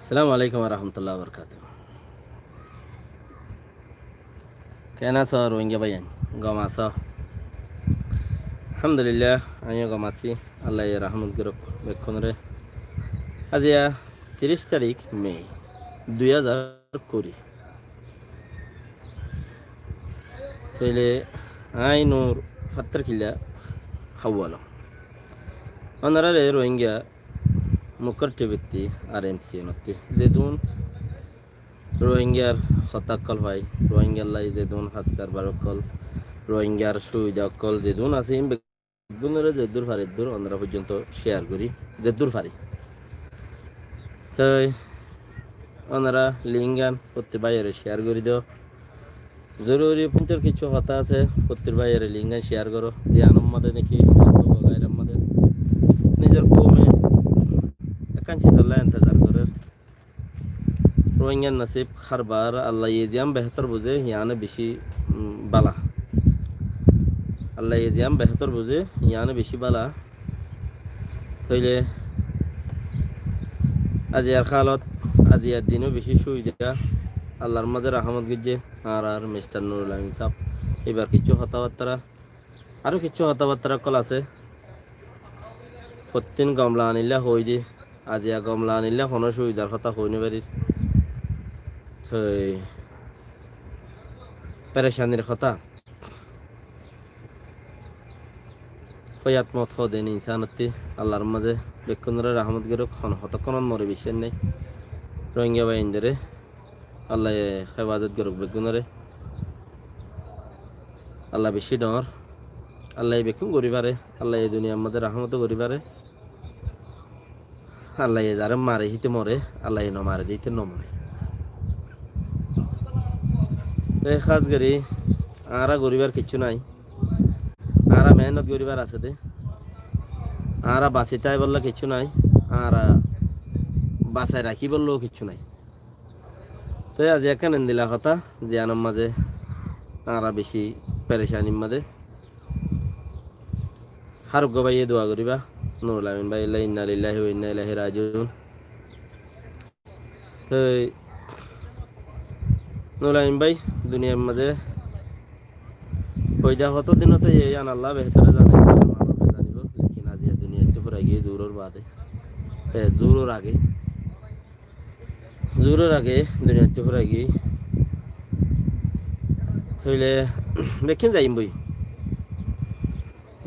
আসসালামু আলাইকুম রহমতুল্লাহ বরকাত। কেন আছো রোহিঙ্গা ভাইয়ান? গম আছো? আলহামদুলিল্লাহ আমিও গম আছি। আল্লাহ রহমত গরক বেক্ষণ রে। আজিয়া 30 তারিখ মে 2020 তাইলে আই নূর 70 কিলা হাওয়ালো অনারে রোহিঙ্গা মুকরটি ব্যক্তি আর এমসি নতি যেদুন রোহিঙ্গার হতাকল ভাই রোহিঙ্গার লাই যেদুন হাসকার বারকল রোহিঙ্গার সুবিধাকল যেদুন আছে বেগুনের যেদুর ফারি দূর অন্যরা পর্যন্ত শেয়ার করি যেদুর ফারি তাই ওনারা লিঙ্গান প্রতি বাইরে শেয়ার করে দিও। জরুরি পুঁতের কিছু হতা আছে প্রতির বাইরে লিঙ্গান শেয়ার করো যে আনম্মাদে নাকি আমাদের নিজের কমে একাঞ্চি চল্লা ইন্তজার করে রোহিঙ্গার নসিব খারবার আল্লাহ ইজিয়াম বেহতর বুঝে ইয়ানে বেশি বালা আল্লাহ ইজিয়াম বেহতর বুঝে ইয়ানে বেশি বালা থইলে আজিয়ার খালত আজিয়ার দিনও বেশি সুবিধা আল্লাহর মাঝে রাহমত গিয়ে আর মিস্টার নুরুল আমিন সাহ এবার কিছু কথাবার্তা আরও কিছু কথাবার্তা কল আছে প্রতিদিন গমলা আনিলে হই দি আজিয়া গমলা আনিলে কোনো সুবিধার কথা হইনি পারি পেরেশানির কথা ফয়াত মত দেন ইনসানতি আল্লাহর মাঝে বেক্ষণরে রাহমত গিয়ে হতক্ষণ মরে বিশ্বের নেই রোহিঙ্গা বাহিনীরে আল্লাহ হেফাজত গরক বেগুনরে আল্লাহ বেশি ডর আল্লাহ বেকুম করি পারে আল্লাহ এই দুনিয়ার মধ্যে রাহমত করি পারে আল্লাহ যারা মারে হিতে মরে আল্লাহ ন মারে দিতে ন মরে তো খাস করি আরা গরিবার কিছু নাই আরা মেহনত গরিবার আছে দে আরা বাঁচিতাই বললে কিছু নাই আরা বাঁচাই রাখি বললেও কিছু নাই। তো আজ এখানে দিলা কথা যে আনার মাঝে আরা বেশি পেরেশানির মাঝে হারুক ভাইয়ে দোয়া করিবা নুরুল আমিন ভাই ইন্না লিল্লাহি ওয়া ইন্না ইলাইহি রাজিউন। তো নুরুল আমিন ভাই দুনিয়ার মাঝে পয়দা কত দিন তো এই আল্লাহ বেহতরে জানে জানিব লেকিন আজিয়া দুনিয়া তো পুরা গিয়ে জোরের বাদে জোরের আগে দুনিয়া তো পুরা গিয়ে থইলে বেখিন যাইম বই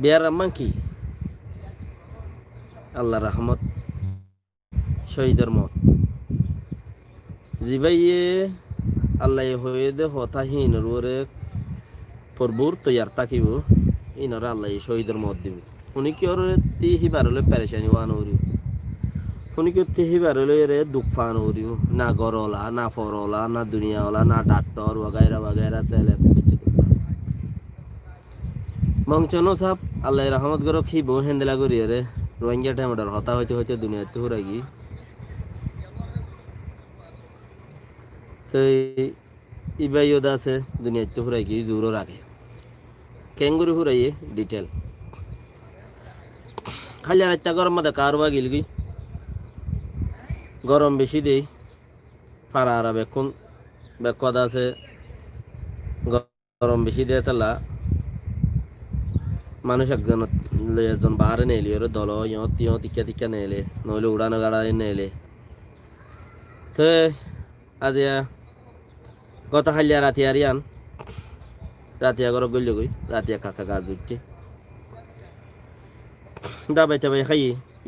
বিয়ার আম্মান কি আল্লাহ রহমত শহীদের মত জিবাইয়ে আল্লাহ হয়ে দে হতাহীন ওরে পরবুর তৈয়ার থাকিব ইনরে আল্লাহ শহীদের মত দিব উনি কি ওর তিহিবার হলে পেরেশানি ওয়ান উড়িব উনি কি তিহিবার হলে রে দুঃখ ফান উড়িব না গরলা না ফরলা না দুনিয়াওয়ালা না ডাক্তার वगैरह वगैरह ছেলে মংচনো সাপ আল্লাহ রহমত গরো খিব হেন্দেলা করি রে রোহিঙ্গা টাইমটার হতা হইতে হইতে দুনিয়াতে হুরাগি তো ইবাইয়দা আছে দুনিয়াতে হুরাগি জোরও রাখে কেঙ্গুরি হুরাইয়ে ডিটেল খালি আরেকটা গরম মাথা কারবা গিলগি গরম বেশি দেই ফারা আরা বেকুন বেকদ আছে গরম বেশি দিয়ে তালা মানুষ একজন বাহারে নেলি ওর দল ইয়ত টিকা নেলে নইলে উড়ানো গাড়াই নেলে তো আজিয়া গত খালিয়া রাতি আরিয়ান রাতিয়া ঘর গল্য গই রাতিয়া কাকা গাছ উঠছে দাবাই টাবাই খাই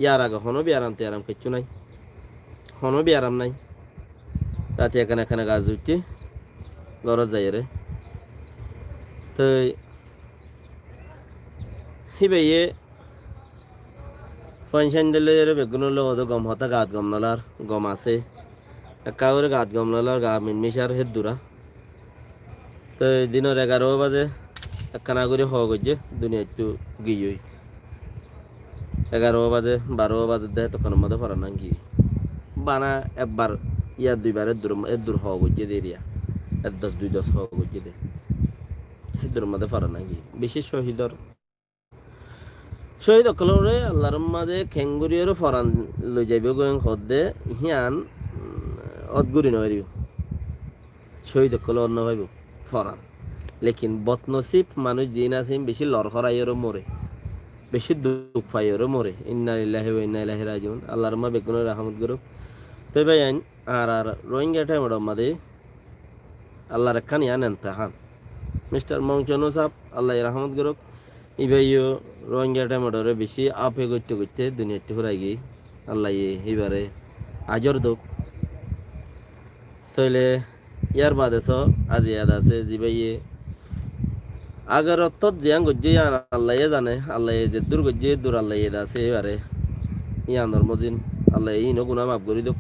ইয়ার আগে হনো বিয়ারাম তিয়ারাম কিচ্ছু নাই হনো বিয়ারাম নাই রাতে এখানে এখানে গাছ উঠছে ঘরত যাই রে তো হিবাইয়ে ফাইনশান দিলে বেগুন হতো গম হতা গাত গম নালার গম আছে একাউরে গাত গম নালার গা মিনমিশার হেদ দূরা তো দিনের 11 বাজে একখানা করে হওয়া গেছে দুনিয়া একটু গিয়ে 11 বাজে 12 বাজে দেয় তখন মধ্যে ফরা না গিয়ে বানা একবার ইয়া দুইবার এর দূর হওয়া গেছে এরিয়া 10-2-10 হওয়া গেছে দে এর মধ্যে ফরা না গিয়ে বেশি শহীদ অকলরে আল্লাহর মাঝে খেঙ্গুরিয়েরও ফরান লই যাইব গোয়েং হদে হিয়ান অদ্গুরি নয় শহীদ কলে অন্য ভাইব ফরান লেকিন বদনসিব মানুষ জিন আছে বেশি লড়খড়াইয়েরও মরে বেশি দুঃখ পাইয়েরও মরে ইন্না লিল্লাহি ওয়া ইন্না ইলাইহি রাজিউন আল্লাহর মা বেগুনের রহমত করুক তো ভাই আর রোহিঙ্গা টাইমের মধ্যে আল্লাহর একখান ইয়ান এনতাহান মিস্টার মংচনু সাহ আল্লাহ রহমত করুক ইবাইও রোহিঙ্গা টাইমের বেশি আপে করতে করতে দুনিয়াতে ফুরাই গিয়ে আল্লাহ এইবারে আজর দোক তাইলে ইয়ার বাদে আজি ইয়াদ আছে জিবাইয়ে আগের অর্থত জিয়ান গজ্জে আল্লাহ জানে আল্লাহ যে দূর গজ্জে দূর আল্লাহ আছে এবারে ইয়ানোর মজিন আল্লাহ ইনো গুনা মাফ করি দোক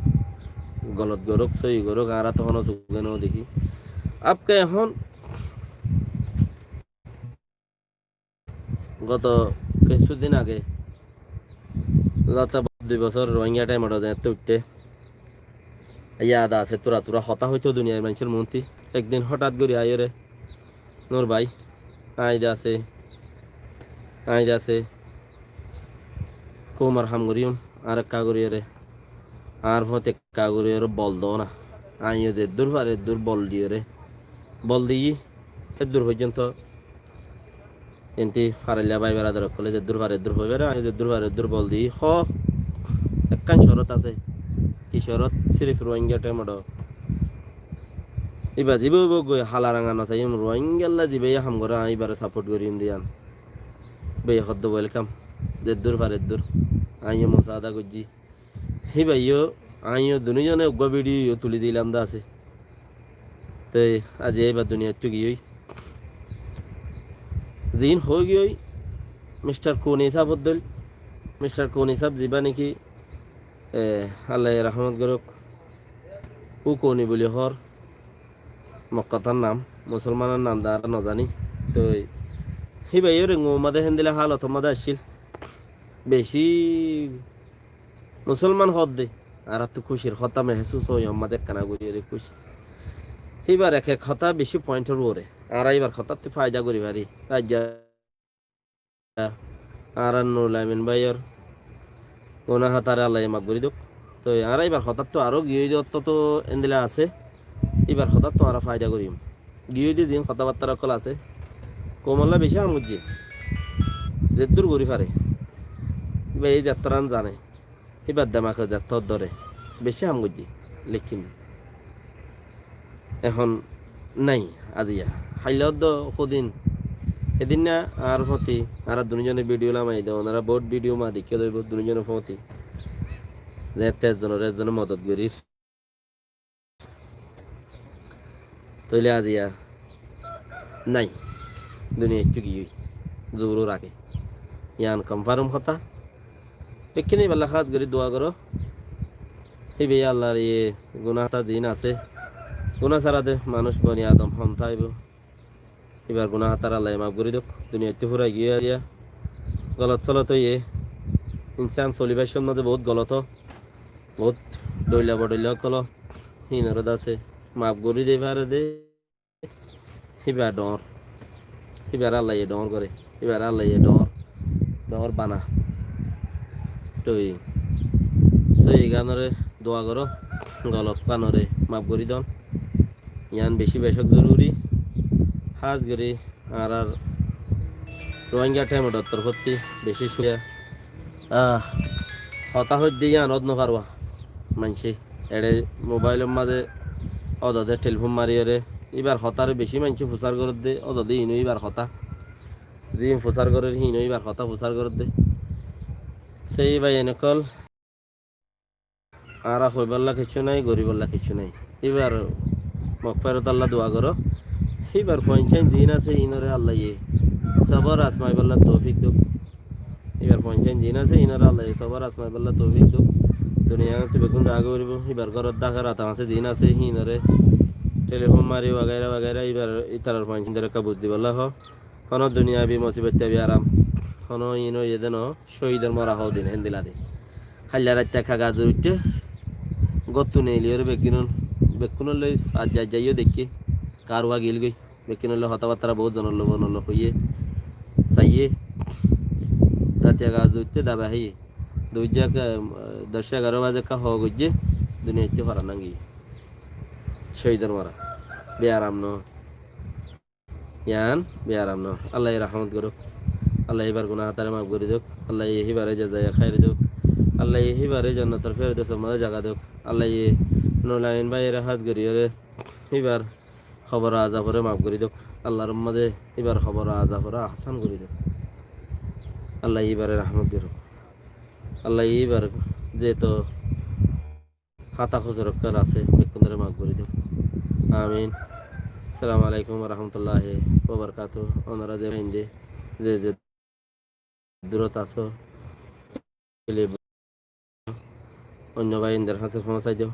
গলত গরক সই গরক আর তখন চুকে নেও দেখি আপকে এখন গত কিছুদিন আগে গত 2 বছর রোহিঙ্গা টাইমটা যেতে উঠতে ইয়াদ আছে তোরা তোরা হতা হইতো দুনিয়ার মানুষের মন্ত্রী একদিন হঠাৎ করে আইরে নোর ভাই আইদ আছে কোমার হাম করিউন আর এক কাগরিয়রে আর হতে কাগরিয়র বল দো না আইও যে দূর পারে দূর বল দিয়ে রে বল দিই দূর পর্যন্ত এনতি ফারাইলা ভাই বেড়াদার কলে যে দূর পারে দূর হইবে রে আইও যে দূর পারে দূর বল দিই হ একখান শরত আছে কি শরত সিরিফ রোহিঙ্গা টাইমড এবার জিবে গই হালা রাঙা নাচাই রোহিঙ্গাল্লা জিবে হাম করে আইবারে সাপোর্ট করি দিয়ান বে হদ্দ ওয়েলকাম যে দূর পারে দূর আইও মশাদা গজ্জি হি ভাইও আইও দুজনে উগ্র ভিডিও তুলি দিলাম দা আছে তো আজ এবার দুনিয়া তো গিয়ে জিন হয়ে গিয়ে মিস্টার কোন হিসাব বদল মিস্টার কোন হিসাব যাবা নাকি আল্লাহ রহমত গরক ও কোনি বলি হর মক্কাতার নাম মুসলমানের নাম দ্বারা নজানি তো হি ভাইও রেঙ্গো মাদে হেন্দিলে হালত মাদে আসছিল বেশি মুসলমান হদ দে আর তো খুশির কথা মেহসুস হয় আমাদের কানা গড়িয়ে খুশি এইবার এক এক কথা বেশি পয়েন্টের ওরে আর এইবার কথা তো ফায়দা করি পারি আর নুরুল ভাইয়ের ওনা হাতারে আল্লাহ মাক করি দোক তো আর এইবার কথা তো আরো গিয়ে তো এন্দিলা আছে এবার কথা তো আর ফায়দা করিম গিয়ে দিয়ে যিন কথাবার্তা কল আছে কোমল্লা বেশি আমুজি যে দূর ঘুরি পারে এবার এই যাত্রান জানে এবার দামাকে যাত্রার ধরে বেশি আমগুজি লেকিন এখন নাই আজিয়া হাইলত সদিন এদিন না আর ফতি আর দুজনে ভিডিও লামাই দেয় ওনারা বহুত ভিডিও মা দেখিয়ে দেব দুজনে ফতি যে একজনের মদত করিস তৈলে আজিয়া নাই দুনিয়া একটু গিয়ে জোরও রাখে ইয়ান কনফার্ম কথা এখানে বেলা খাস করি দোয়া করো এই বে আল্লাহর ইয়ে গুনাহটা জিন আছে গুনাহ ছাড়া দে মানুষ বনি আদম হম থাইব এবার গুনাহ তার আল্লাহ মাফ করে দোক দুনিয়াতে পুরা গিয়ে দিয়া গলত চলত ইয়ে ইনসান চলিবার মধ্যে বহুত গলত বহুত ডইলা বডইলা কল হিনরদ আছে মাফ করে দে পারে দে এবার ডর এবার আল্লাহ ডর করে এবার আল্লাহ ডর বানা তো সেই গানরে দোয়া করো গলত কানরে মাফ করি দন ইয়ান বেশি বেশক জরুরি হাজ করি আর রোহিঙ্গা টাইম দত্তর ভর্তি বেশি শুয়ে হতাহত দিয়ে ইয়ান ন পারবা মানসি এড়ে মোবাইলের মাঝে অদে টেলিফোন মারিয়ে এবার হতারে বেশি মানসি ফুচার করে দে অদে ইনো এবার হতা যি ফুচার করে হিনো এবার হতা ফুচার করে দে সেই ভাই এনেকল আর হইবাল্লা কিছু নাই গরিবাল্লা কিছু নাই এবার মকফেরত আল্লাহ দোয়া করো এবার পঞ্চায়েত জিন আছে ইনরে আল্লাহ সবর আসমাই বল্লা তৌফিক দো এবার পঞ্চায়েত জিন আছে ইনরে আল্লাহ সবর আসমাই বল্লা তৌফিক দো দুনিয়া তো বেগুন আগে করব এবার ঘরত দেখা রাত আছে জিন আছে হিনরে টেলিফোন মারি वगैरह वगैरह এবার ইতার পঞ্চায়েতের কাবুজ দিবল্লা হ কোন দুনিয়া বি মুসিবত বি আরাম কোন ইনো এদেন শহীদের মরা হও দিন হেন্দিলা দে খাইলা রাত দেখা গাজ উঠতে গত্তু নেই লিওর বেকুন লই আজ যাইও দেখি কারওয়া গিল গই বেকুন লই হতাবার্তা বহুত জনল বনল হইয়ে চাইয়ে রাতিয়া গাজ উঠতে দাবা হইয়ে 10-11 বাজে কা হো গজ্জে দুনিয়াতে হরা নাঙ্গি শহীদের মারা বেয়ারাম ন ইয়ান বেয়ারাম ন আল্লাহ রহমত করুক আল্লাহ এবার গুনাহ হাতারে মাফ করে দেখ আল্লাহ এহিবারে জাজায়া খাইরে দেখ আল্লাহ এহিবারে জান্নাতের ফেরদৌসের মধ্যে জায়গা দেখ আল্লাহ নুলাইন ভাইয়ের হাজ গরিয়রে এবার খবর আজাফরে মাফ করে দেখ আল্লাহর মধ্যে এবার খবর আজাফরে আহসান করে দেখ আল্লাহ এবারে রহমত করুক আল্লাহ এবার যেহেতু হাতা খোঁজরকার আছে বেকুন্দরে মাফ করে দেখ আমিন আসসালামু আলাইকুম রহমতুল্লাহ ওবরকাত ওনারা যে হিন্দি যে দূরত আছো অন্য ভাইদের কাছে পৌঁছাই দিও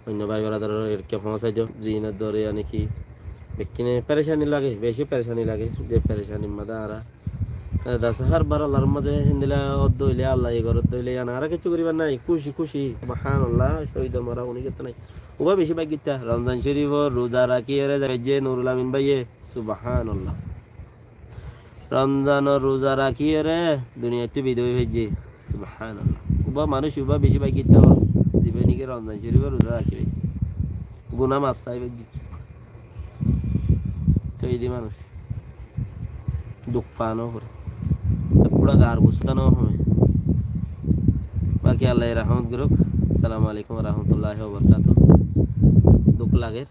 অন্য ভাই বেড়াদারকে পৌঁছাই দিও জিনের দরে আনে কি বেকিনে পেরেশানি লাগে বেশি পেরেশানি লাগে যে পেরেশানির মাঝে আরা দাস হার বার আল্লাহর মাঝে হিন্দিলা অদ্দ হইলে আল্লাহ এই ঘরত হইলে আনারা কিছু করিবার নাই খুশি খুশি সুবহানাল্লাহ শহীদ মারা উনি গেতে নাই ওবা বেশি ভাই গীতা রমজান শরীফ রোজা রাখি এর যে নুরুল আমিন ভাইয়ে সুবহানাল্লাহ রমজান রোজা রাখি এর দুনিয়াতে বিদয় হইছে সুবহানাল্লাহ ওবা মানুষ ওবা বেশি ভাই গীতা জীবনীকে রমজান শরীফ রোজা রাখি ভাই গুনাহ মাফ চাই ভাই শহীদ মানুষ দুঃখ পানো করে পুরা গার বুঝতানো হবে বাকি আল্লাহ রহমত করুক আসসালামু আলাইকুম রহমতুল্লাহ বরকাতুহ দুঃখ লাগে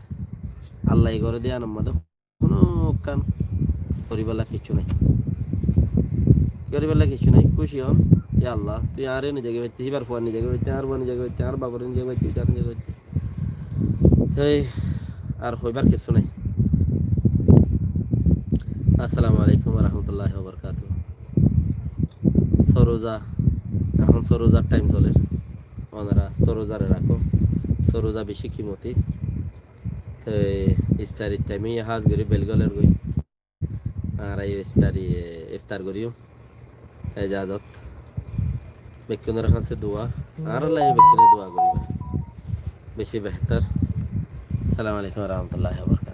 আল্লাহ করে দিয়ে আনন্দ কোনো কান করিবেলা কিছু নাই করিবেলা কিছু নাই খুশি হন ইয়া আল্লাহ তুই আর নিজে গেতে হিবার ফোন নিজে গেতে আর বোন নিজে গেতে আর বাবার নিজে গেতে চার নিজে গেতে তাই আর হইবার কিছু নাই আসসালামু আলাইকুম রহমতুল্লাহ বরকাতুহ সরোজা এখন সরোজার টাইম চলে ওনারা সরোজারে রাখো সরোজা বেশি কিমতি তো ইফতারির টাইমে হাজ করি বেলগলের গই আর এই ইফতার করিও এজাজত বেকুনের কাছে দোয়া আর আল্লাহ বেকুনে দোয়া করিবা বেশি বেহতর আসসালামু আলাইকুম রহমতুল্লাহ বরকাতুহ